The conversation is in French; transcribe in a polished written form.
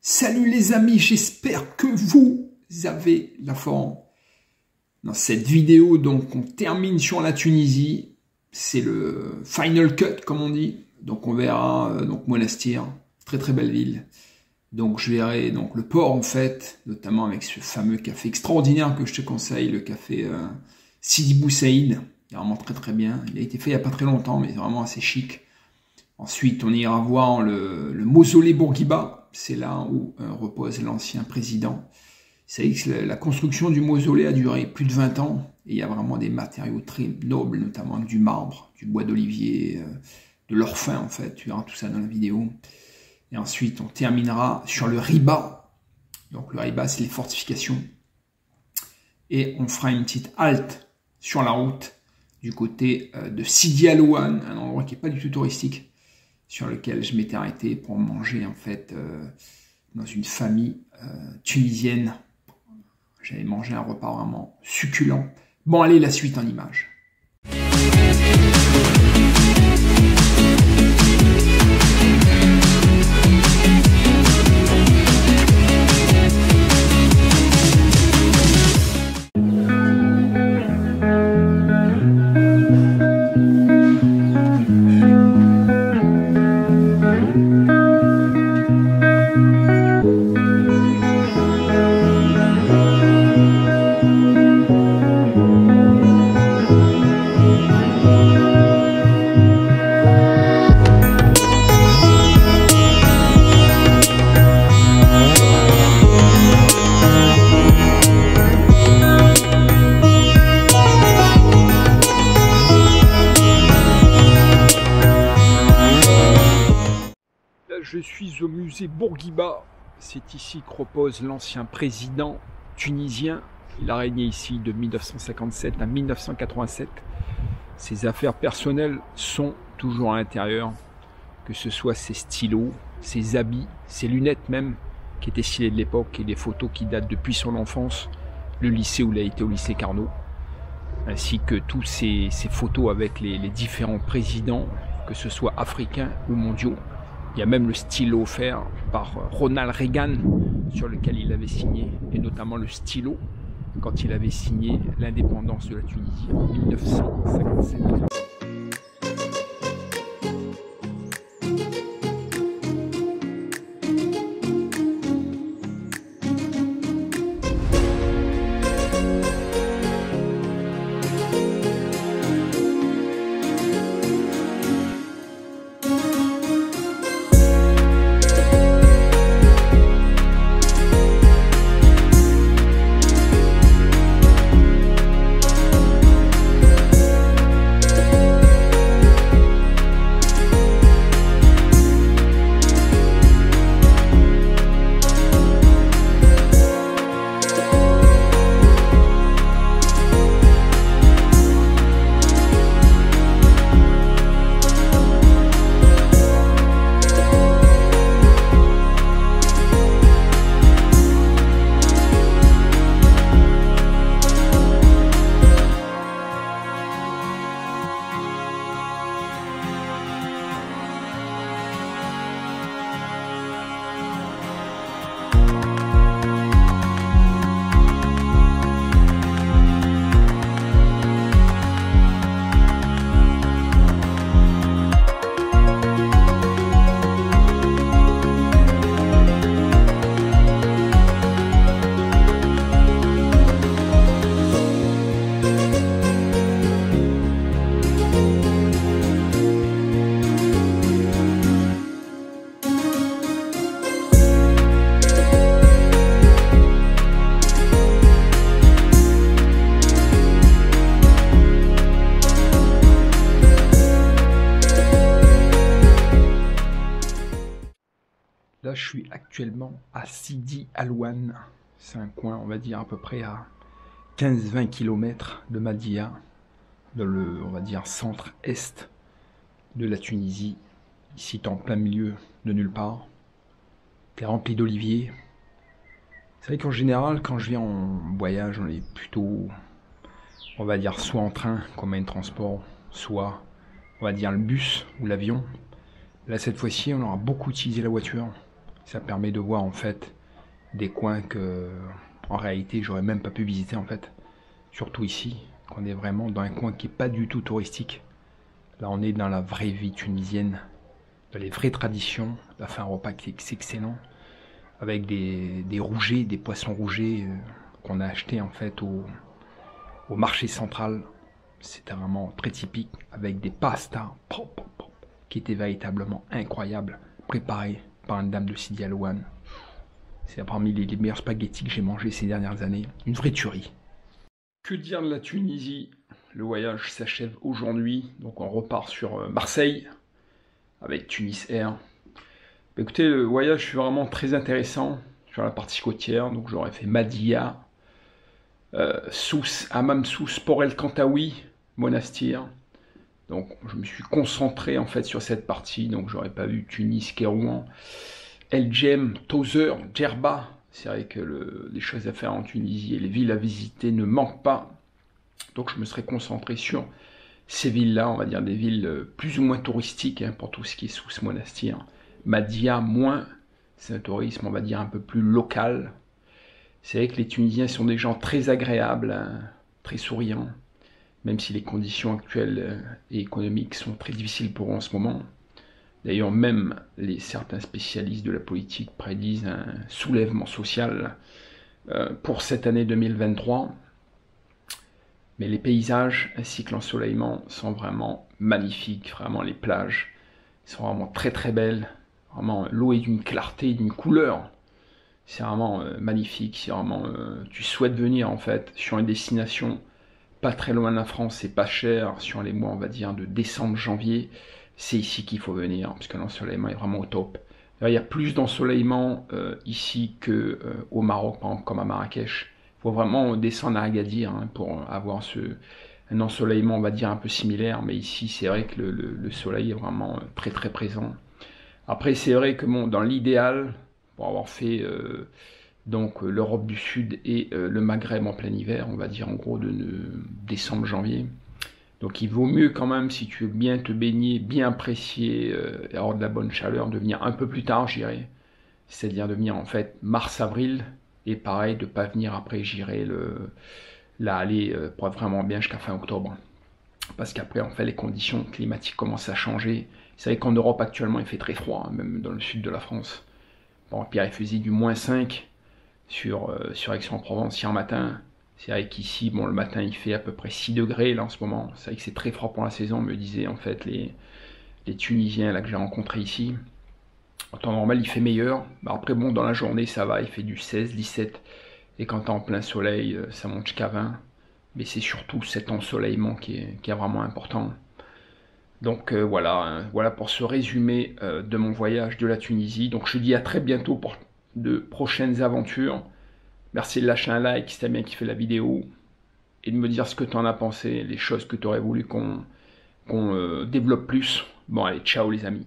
Salut les amis, j'espère que vous avez la forme. Dans cette vidéo, donc, on termine sur la Tunisie. C'est le final cut, comme on dit. Donc on verra donc Monastir, très très belle ville. Donc je verrai donc le port en fait, notamment avec ce fameux café extraordinaire que je te conseille, le café Sidi Bou Saïd. Il est vraiment très très bien. Il a été fait il n'y a pas très longtemps, mais vraiment assez chic. Ensuite, on ira voir le mausolée Bourguiba. C'est là où repose l'ancien président. Vous savez que la construction du mausolée a duré plus de 20 ans. Et il y a vraiment des matériaux très nobles, notamment du marbre, du bois d'olivier, de l'orphin en fait. Tu verras tout ça dans la vidéo. Et ensuite, on terminera sur le Riba. Donc le Riba, c'est les fortifications. Et on fera une petite halte sur la route du côté de Sidi Alouane, un endroit qui n'est pas du tout touristique, sur lequel je m'étais arrêté pour manger en fait dans une famille tunisienne. J'avais mangé un repas vraiment succulent. Bon, allez, la suite en images. Je suis au musée Bourguiba. C'est ici que repose l'ancien président tunisien. Il a régné ici de 1957 à 1987. Ses affaires personnelles sont toujours à l'intérieur, que ce soit ses stylos, ses habits, ses lunettes même, qui étaient stylées de l'époque, et des photos qui datent depuis son enfance, le lycée où il a été au lycée Carnot, ainsi que tous ces photos avec les différents présidents, que ce soit africains ou mondiaux. Il y a même le stylo offert par Ronald Reagan sur lequel il avait signé, et notamment le stylo quand il avait signé l'indépendance de la Tunisie en 1957. Là, je suis actuellement à Sidi Alouane. C'est un coin, on va dire, à peu près à 15-20 km de Madia, dans le, on va dire, centre-est de la Tunisie, ici en plein milieu de nulle part. C'est rempli d'oliviers. C'est vrai qu'en général, quand je viens en voyage, on est plutôt, on va dire, soit en train, comme moyen de transport, soit, on va dire, le bus ou l'avion. Là, cette fois-ci, on aura beaucoup utilisé la voiture. Ça permet de voir en fait des coins que en réalité j'aurais même pas pu visiter en fait. Surtout ici, qu'on est vraiment dans un coin qui est pas du tout touristique. Là on est dans la vraie vie tunisienne, dans les vraies traditions. On a fait un repas qui est excellent, avec des rougets, des poissons rougets qu'on a achetés en fait au marché central. C'était vraiment très typique, avec des pastas qui étaient véritablement incroyables, préparées par une dame de Sidi Alouane. C'est parmi les meilleurs spaghettis que j'ai mangés ces dernières années. Une vraie tuerie. Que dire de la Tunisie? Le voyage s'achève aujourd'hui, donc on repart sur Marseille avec Tunis Air. Écoutez, le voyage fut vraiment très intéressant sur la partie côtière. Donc j'aurais fait Madia, Sousse, Hammam Sousse, Port El Kantaoui, Monastir. Donc je me suis concentré en fait sur cette partie. Donc j'aurais pas vu Tunis, Kérouan, El Djem, Tozeur, Djerba. C'est vrai que les choses à faire en Tunisie et les villes à visiter ne manquent pas. Donc je me serais concentré sur ces villes-là, on va dire des villes plus ou moins touristiques pour tout ce qui est Sousse, Monastir. Madia, moins, c'est un tourisme, on va dire, un peu plus local. C'est vrai que les Tunisiens sont des gens très agréables, très souriants, même si les conditions actuelles et économiques sont très difficiles pour eux en ce moment. D'ailleurs, même certains spécialistes de la politique prédisent un soulèvement social pour cette année 2023. Mais les paysages ainsi que l'ensoleillement sont vraiment magnifiques. Vraiment, les plages sont vraiment très très belles. Vraiment, l'eau est d'une clarté, d'une couleur. C'est vraiment magnifique. C'est vraiment, tu souhaites venir en fait sur une destination pas très loin de la France, c'est pas cher. Sur les mois, on va dire, de décembre, janvier, c'est ici qu'il faut venir parce que l'ensoleillement est vraiment au top. Il y a plus d'ensoleillement ici qu'au Maroc, par exemple, comme à Marrakech. Il faut vraiment descendre à Agadir pour avoir un ensoleillement, on va dire, un peu similaire. Mais ici, c'est vrai que le soleil est vraiment très très présent. Après, c'est vrai que bon, dans l'idéal, pour avoir fait donc l'Europe du Sud et le Maghreb en plein hiver, on va dire en gros de décembre-janvier. Donc il vaut mieux quand même, si tu veux bien te baigner, bien apprécier et avoir de la bonne chaleur, de venir un peu plus tard, j'irai. C'est-à-dire de venir en fait mars-avril, et pareil, de ne pas venir après, j'irai aller pour être vraiment bien jusqu'à fin octobre. Parce qu'après, en fait, les conditions climatiques commencent à changer. C'est vrai qu'en Europe, actuellement, il fait très froid, même dans le sud de la France. Bon, Pierre, il faisait du -5 sur Aix-en-Provence hier matin. C'est vrai qu'ici, bon, le matin, il fait à peu près 6 degrés, là, en ce moment. C'est vrai que c'est très froid pour la saison, me disaient, en fait, les Tunisiens, là, que j'ai rencontrés ici. En temps normal, il fait meilleur. Bah, après, bon, dans la journée, ça va, il fait du 16, 17. Et quand t'es en plein soleil, ça monte jusqu'à 20. Mais c'est surtout cet ensoleillement qui est vraiment important. Donc voilà pour ce résumé de mon voyage de la Tunisie. Donc je te dis à très bientôt pour de prochaines aventures. Merci de lâcher un like si tu as bien kiffé la vidéo. Et de me dire ce que tu en as pensé, les choses que tu aurais voulu qu'on développe plus. Bon allez, ciao les amis.